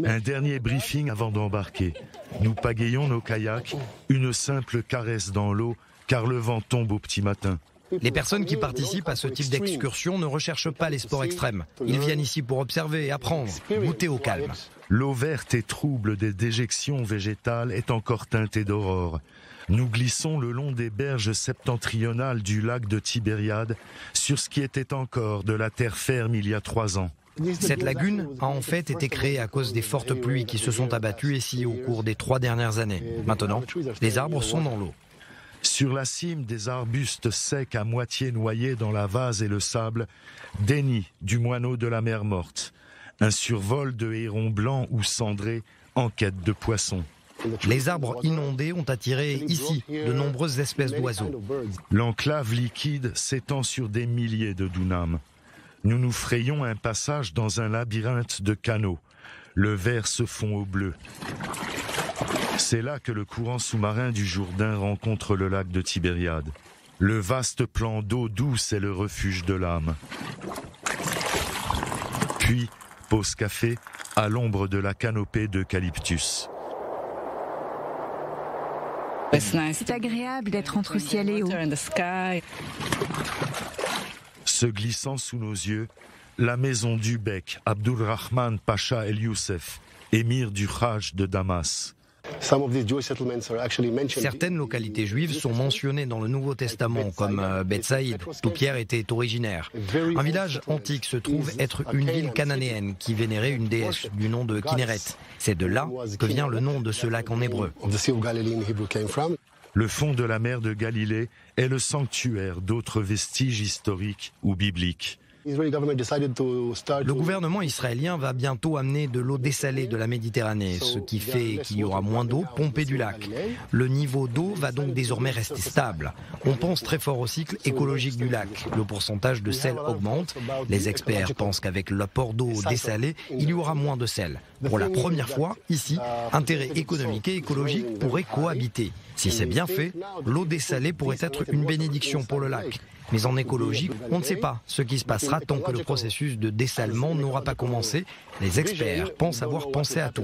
Un dernier briefing avant d'embarquer. Nous pagayons nos kayaks, une simple caresse dans l'eau, car le vent tombe au petit matin. Les personnes qui participent à ce type d'excursion ne recherchent pas les sports extrêmes. Ils viennent ici pour observer et apprendre, goûter au calme. L'eau verte et trouble des déjections végétales est encore teintée d'aurore. Nous glissons le long des berges septentrionales du lac de Tibériade sur ce qui était encore de la terre ferme il y a 3 ans. Cette lagune a en fait été créée à cause des fortes pluies qui se sont abattues ici au cours des 3 dernières années. Maintenant, les arbres sont dans l'eau. Sur la cime, des arbustes secs à moitié noyés dans la vase et le sable, des nids du moineau de la mer morte. Un survol de hérons blancs ou cendrés en quête de poissons. Les arbres inondés ont attiré ici de nombreuses espèces d'oiseaux. L'enclave liquide s'étend sur des milliers de dunams. Nous nous frayons un passage dans un labyrinthe de canaux. Le vert se fond au bleu. C'est là que le courant sous-marin du Jourdain rencontre le lac de Tibériade. Le vaste plan d'eau douce est le refuge de l'âme. Puis, pause café, à l'ombre de la canopée d'eucalyptus. C'est agréable d'être entre ciel et eau. Se glissant sous nos yeux, la maison du Bek Abdulrahman Pacha El Youssef, émir du Hajj de Damas. Certaines localités juives sont mentionnées dans le Nouveau Testament, comme Beth Saïd, d'où Pierre était originaire. Un village antique se trouve être une ville cananéenne qui vénérait une déesse du nom de Kinéret. C'est de là que vient le nom de ce lac en hébreu. Le fond de la mer de Galilée est le sanctuaire d'autres vestiges historiques ou bibliques. Le gouvernement israélien va bientôt amener de l'eau dessalée de la Méditerranée, ce qui fait qu'il y aura moins d'eau pompée du lac. Le niveau d'eau va donc désormais rester stable. On pense très fort au cycle écologique du lac. Le pourcentage de sel augmente. Les experts pensent qu'avec l'apport d'eau dessalée, il y aura moins de sel. Pour la première fois, ici, intérêt économique et écologique pourraient cohabiter. Si c'est bien fait, l'eau dessalée pourrait être une bénédiction pour le lac. Mais en écologie, on ne sait pas ce qui se passera tant que le processus de dessalement n'aura pas commencé. Les experts pensent avoir pensé à tout.